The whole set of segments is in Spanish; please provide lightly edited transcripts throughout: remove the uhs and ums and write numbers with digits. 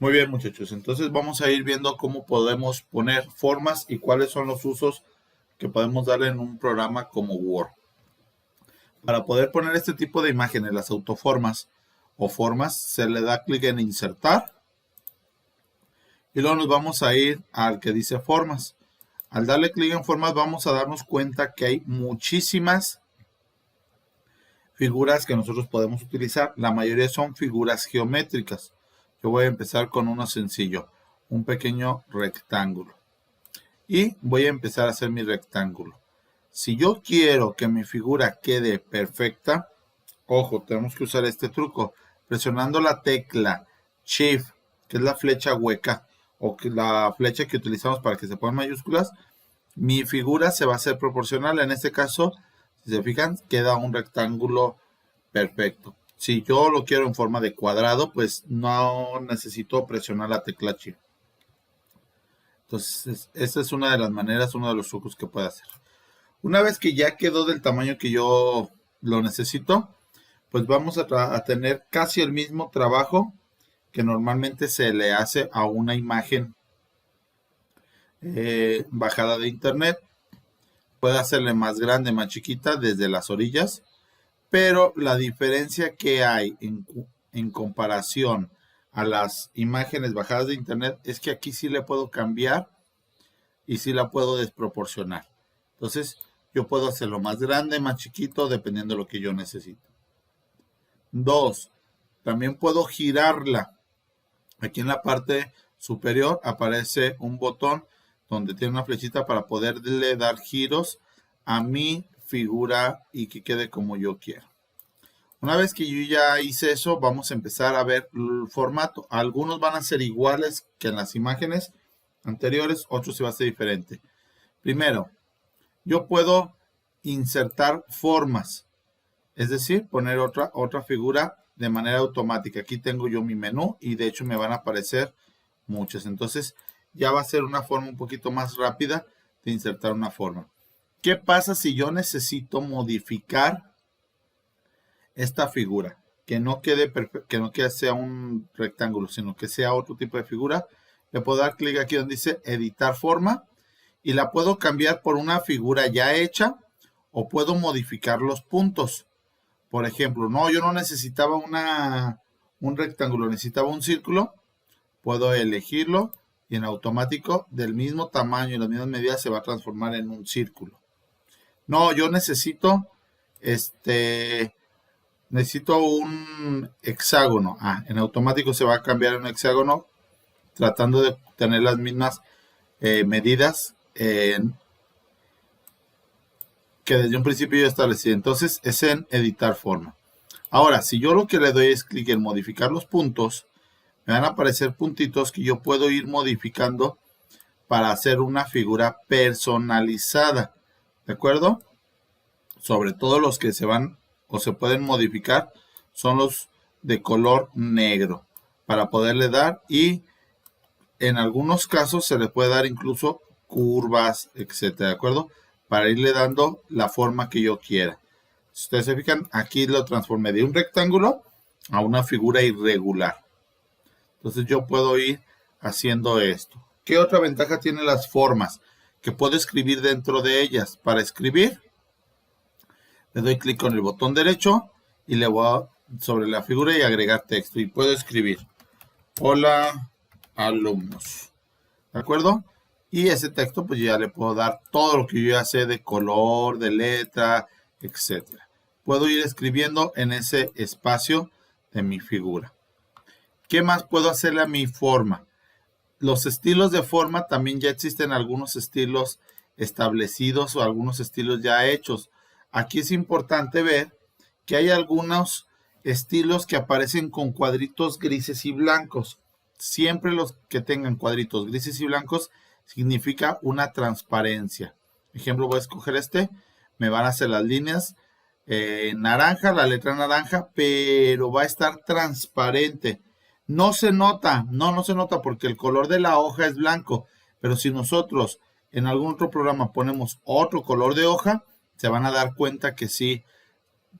Muy bien, muchachos. Entonces vamos a ir viendo cómo podemos poner formas y cuáles son los usos que podemos darle en un programa como Word. Para poder poner este tipo de imágenes, las autoformas o formas, se le da clic en insertar y luego nos vamos a ir al que dice formas. Al darle clic en formas vamos a darnos cuenta que hay muchísimas figuras que nosotros podemos utilizar. La mayoría son figuras geométricas. Yo voy a empezar con uno sencillo, un pequeño rectángulo. Y voy a empezar a hacer mi rectángulo. Si yo quiero que mi figura quede perfecta, ojo, tenemos que usar este truco. Presionando la tecla Shift, que es la flecha hueca, o que la flecha que utilizamos para que se pongan mayúsculas, mi figura se va a hacer proporcional. En este caso, si se fijan, queda un rectángulo perfecto. Si yo lo quiero en forma de cuadrado, pues no necesito presionar la tecla Shift. Entonces, esta es una de las maneras, uno de los trucos que puede hacer. Una vez que ya quedó del tamaño que yo lo necesito, pues vamos a tener casi el mismo trabajo que normalmente se le hace a una imagen bajada de internet. Puede hacerle más grande, más chiquita desde las orillas, pero la diferencia que hay en comparación a las imágenes bajadas de internet es que aquí sí le puedo cambiar y sí la puedo desproporcionar. Entonces yo puedo hacerlo más grande, más chiquito, dependiendo de lo que yo necesito. 2. También puedo girarla. Aquí en la parte superior aparece un botón donde tiene una flechita para poderle dar giros a mi figura y que quede como yo quiero. Una vez que yo ya hice eso, vamos a empezar a ver el formato. Algunos van a ser iguales que en las imágenes anteriores, otros sí va a ser diferente. Primero, yo puedo insertar formas, es decir, poner otra figura de manera automática. Aquí tengo yo mi menú y de hecho me van a aparecer muchas. Entonces ya va a ser una forma un poquito más rápida de insertar una forma. ¿Qué pasa si yo necesito modificar esta figura? Que no quede sea un rectángulo, sino que sea otro tipo de figura. Le puedo dar clic aquí donde dice editar forma y la puedo cambiar por una figura ya hecha o puedo modificar los puntos. Por ejemplo, no, yo no necesitaba un rectángulo, necesitaba un círculo. Puedo elegirlo y en automático del mismo tamaño y las mismas medidas se va a transformar en un círculo. No, yo necesito un hexágono. En automático se va a cambiar en un hexágono tratando de tener las mismas medidas que desde un principio yo establecí. Entonces es en editar forma. Ahora, si yo lo que le doy es clic en modificar los puntos, me van a aparecer puntitos que yo puedo ir modificando para hacer una figura personalizada. ¿De acuerdo? Sobre todo los que se van o se pueden modificar son los de color negro para poderle dar, y en algunos casos se le puede dar incluso curvas, etcétera, ¿de acuerdo? Para irle dando la forma que yo quiera. Si ustedes se fijan, aquí lo transformé de un rectángulo a una figura irregular. Entonces yo puedo ir haciendo esto. ¿Qué otra ventaja tienen las formas? Que puedo escribir dentro de ellas. Para escribir, le doy clic con el botón derecho y le voy sobre la figura y agregar texto. Y puedo escribir: hola, alumnos. ¿De acuerdo? Y ese texto pues ya le puedo dar todo lo que yo ya sé de color, de letra, etcétera. Puedo ir escribiendo en ese espacio de mi figura. ¿Qué más puedo hacerle a mi forma? Los estilos de forma, también ya existen algunos estilos establecidos o algunos estilos ya hechos. Aquí es importante ver que hay algunos estilos que aparecen con cuadritos grises y blancos. Siempre los que tengan cuadritos grises y blancos significa una transparencia. Ejemplo, voy a escoger me van a hacer las líneas naranja, la letra naranja, pero va a estar transparente. No se nota, no se nota porque el color de la hoja es blanco, pero si nosotros en algún otro programa ponemos otro color de hoja, se van a dar cuenta que sí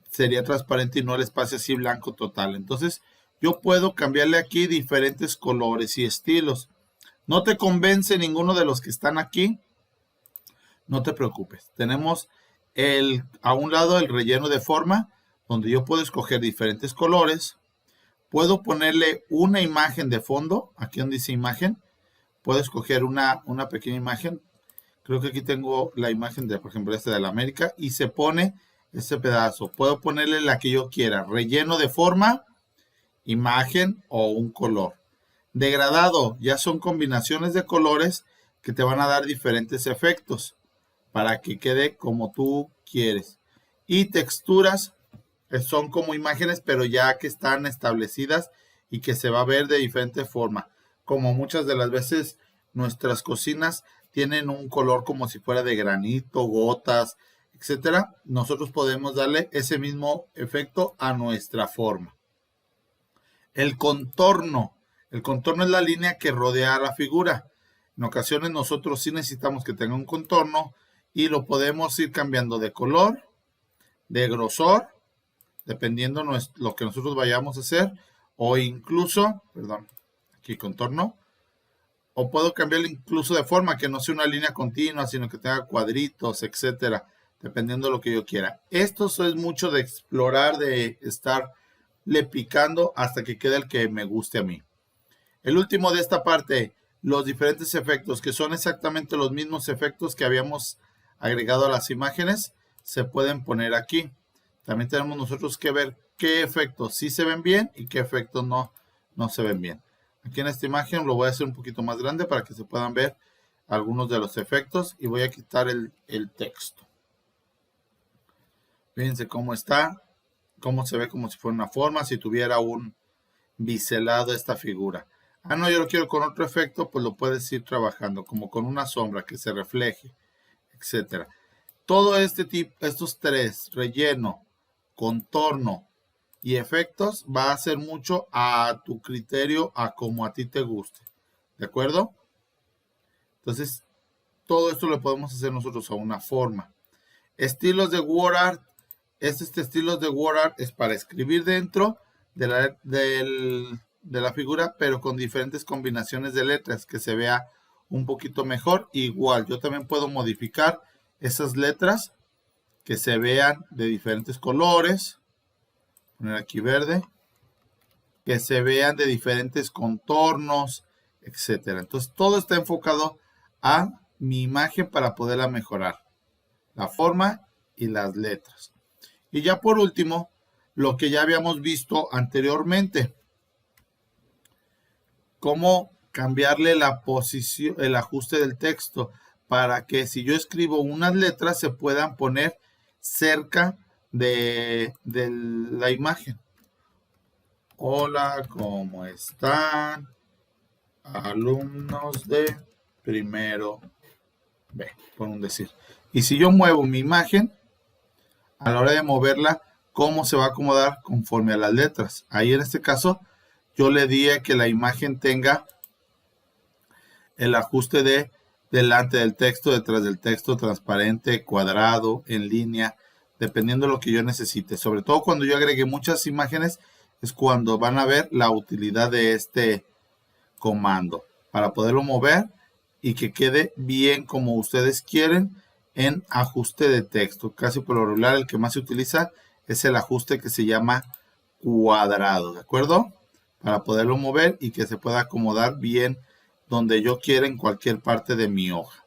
sería transparente y no el espacio así blanco total. Entonces yo puedo cambiarle aquí diferentes colores y estilos. ¿No te convence ninguno de los que están aquí? No te preocupes. Tenemos a un lado el relleno de forma, donde yo puedo escoger diferentes colores. Puedo ponerle una imagen de fondo, aquí donde dice imagen. Puedo escoger una pequeña imagen. Creo que aquí tengo la imagen de, por ejemplo, de la América, y se pone ese pedazo. Puedo ponerle la que yo quiera. Relleno de forma, imagen o un color. Degradado, ya son combinaciones de colores que te van a dar diferentes efectos para que quede como tú quieres. Y texturas son como imágenes, pero ya que están establecidas y que se va a ver de diferente forma. Como muchas de las veces nuestras cocinas tienen un color como si fuera de granito, gotas, etcétera. Nosotros podemos darle ese mismo efecto a nuestra forma. El contorno. El contorno es la línea que rodea a la figura. En ocasiones nosotros sí necesitamos que tenga un contorno y lo podemos ir cambiando de color, de grosor, dependiendo lo que nosotros vayamos a hacer, o incluso, perdón, aquí contorno, o puedo cambiarlo incluso de forma que no sea una línea continua, sino que tenga cuadritos, etcétera, dependiendo de lo que yo quiera. Esto es mucho de explorar, de estarle picando hasta que quede el que me guste a mí. El último de esta parte, los diferentes efectos, que son exactamente los mismos efectos que habíamos agregado a las imágenes, se pueden poner aquí. También tenemos nosotros que ver qué efectos sí se ven bien y qué efectos no se ven bien. Aquí en esta imagen lo voy a hacer un poquito más grande para que se puedan ver algunos de los efectos y voy a quitar el texto. Fíjense cómo está, cómo se ve como si fuera una forma, si tuviera un biselado esta figura. Ah, no, yo lo quiero con otro efecto, pues lo puedes ir trabajando, como con una sombra que se refleje, etcétera. Todo estos tres, relleno, contorno y efectos, va a ser mucho a tu criterio, a como a ti te guste. ¿De acuerdo? Entonces, todo esto lo podemos hacer nosotros a una forma. Estilos de WordArt. Este estilo de WordArt es para escribir dentro de la figura, pero con diferentes combinaciones de letras, que se vea un poquito mejor. Igual, yo también puedo modificar esas letras que se vean de diferentes colores. Poner aquí verde. Que se vean de diferentes contornos, etcétera. Entonces, todo está enfocado a mi imagen para poderla mejorar. La forma y las letras. Y ya por último, lo que ya habíamos visto anteriormente. Cómo cambiarle la posición, el ajuste del texto, para que si yo escribo unas letras se puedan poner cerca de la imagen. Hola, ¿cómo están? Alumnos de primero B, por un decir. Y si yo muevo mi imagen, a la hora de moverla, ¿cómo se va a acomodar conforme a las letras? Ahí en este caso, yo le di a que la imagen tenga el ajuste de delante del texto, detrás del texto, transparente, cuadrado, en línea, dependiendo de lo que yo necesite. Sobre todo cuando yo agregue muchas imágenes, es cuando van a ver la utilidad de este comando para poderlo mover y que quede bien como ustedes quieren en ajuste de texto. Casi por lo regular el que más se utiliza es el ajuste que se llama cuadrado, ¿de acuerdo? Para poderlo mover y que se pueda acomodar bien donde yo quiera en cualquier parte de mi hoja.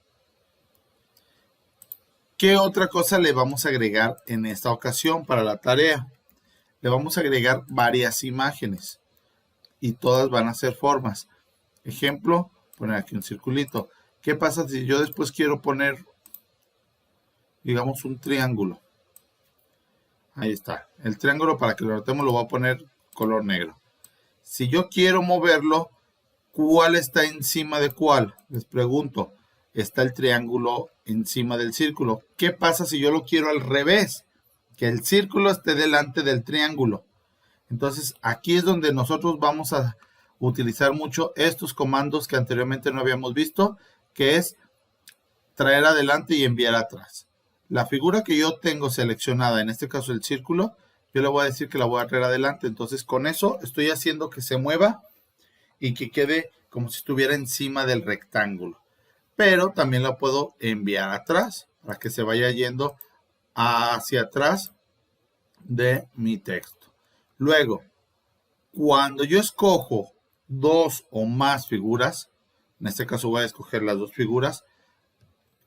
¿Qué otra cosa le vamos a agregar en esta ocasión para la tarea? Le vamos a agregar varias imágenes y todas van a ser formas. Ejemplo, poner aquí un circulito. ¿Qué pasa si yo después quiero poner, digamos, un triángulo? Ahí está. El triángulo, para que lo notemos, lo voy a poner color negro. Si yo quiero moverlo, ¿cuál está encima de cuál? Les pregunto. Está el triángulo encima del círculo. ¿Qué pasa si yo lo quiero al revés? Que el círculo esté delante del triángulo. Entonces, aquí es donde nosotros vamos a utilizar mucho estos comandos que anteriormente no habíamos visto, que es traer adelante y enviar atrás. La figura que yo tengo seleccionada, en este caso el círculo, yo le voy a decir que la voy a traer adelante. Entonces con eso estoy haciendo que se mueva y que quede como si estuviera encima del rectángulo. Pero también la puedo enviar atrás para que se vaya yendo hacia atrás de mi texto. Luego, cuando yo escojo dos o más figuras, en este caso voy a escoger las dos figuras,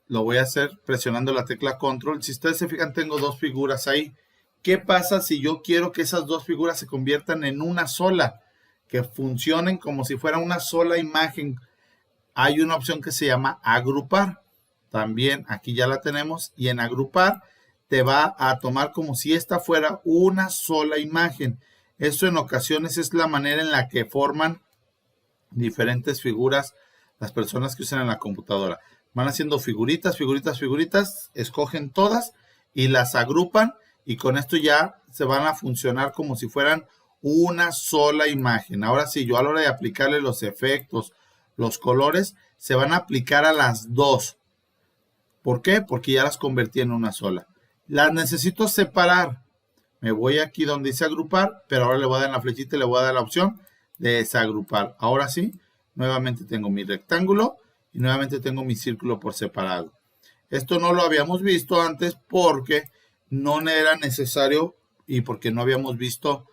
lo voy a hacer presionando la tecla control. Si ustedes se fijan, tengo dos figuras ahí. ¿Qué pasa si yo quiero que esas dos figuras se conviertan en una sola? Que funcionen como si fuera una sola imagen. Hay una opción que se llama agrupar. También aquí ya la tenemos. Y en agrupar te va a tomar como si esta fuera una sola imagen. Eso en ocasiones es la manera en la que forman diferentes figuras las personas que usan en la computadora. Van haciendo figuritas, figuritas, figuritas, escogen todas y las agrupan y con esto ya se van a funcionar como si fueran una sola imagen. Ahora sí, yo a la hora de aplicarle los efectos, los colores, se van a aplicar a las dos. ¿Por qué? Porque ya las convertí en una sola. Las necesito separar. Me voy aquí donde dice agrupar, pero ahora le voy a dar en la flechita y le voy a dar la opción de desagrupar. Ahora sí, nuevamente tengo mi rectángulo y nuevamente tengo mi círculo por separado. Esto no lo habíamos visto antes porque no era necesario y porque no habíamos visto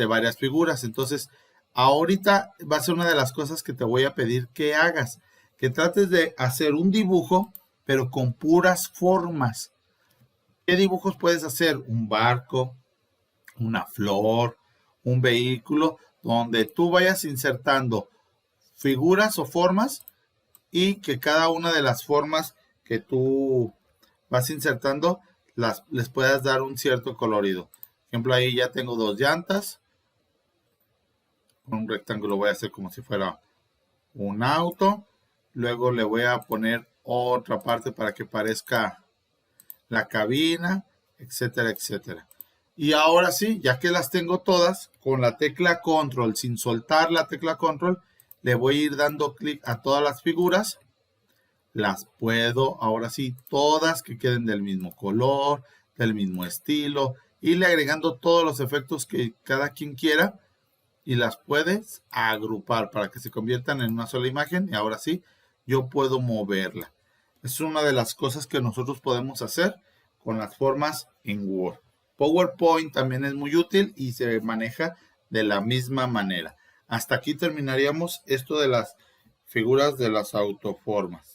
varias figuras. Entonces, ahorita va a ser una de las cosas que te voy a pedir que hagas. Que trates de hacer un dibujo, pero con puras formas. ¿Qué dibujos puedes hacer? Un barco, una flor, un vehículo, donde tú vayas insertando figuras o formas y que cada una de las formas que tú vas insertando les puedas dar un cierto colorido. Por ejemplo, ahí ya tengo dos llantas. Con un rectángulo voy a hacer como si fuera un auto. Luego le voy a poner otra parte para que parezca la cabina, etcétera, etcétera. Y ahora sí, ya que las tengo todas, con la tecla control, sin soltar la tecla control, le voy a ir dando clic a todas las figuras. Las puedo, ahora sí, todas que queden del mismo color, del mismo estilo, irle agregando todos los efectos que cada quien quiera y las puedes agrupar para que se conviertan en una sola imagen y ahora sí, yo puedo moverla. Es una de las cosas que nosotros podemos hacer con las formas en Word. PowerPoint también es muy útil y se maneja de la misma manera. Hasta aquí terminaríamos esto de las figuras de las autoformas.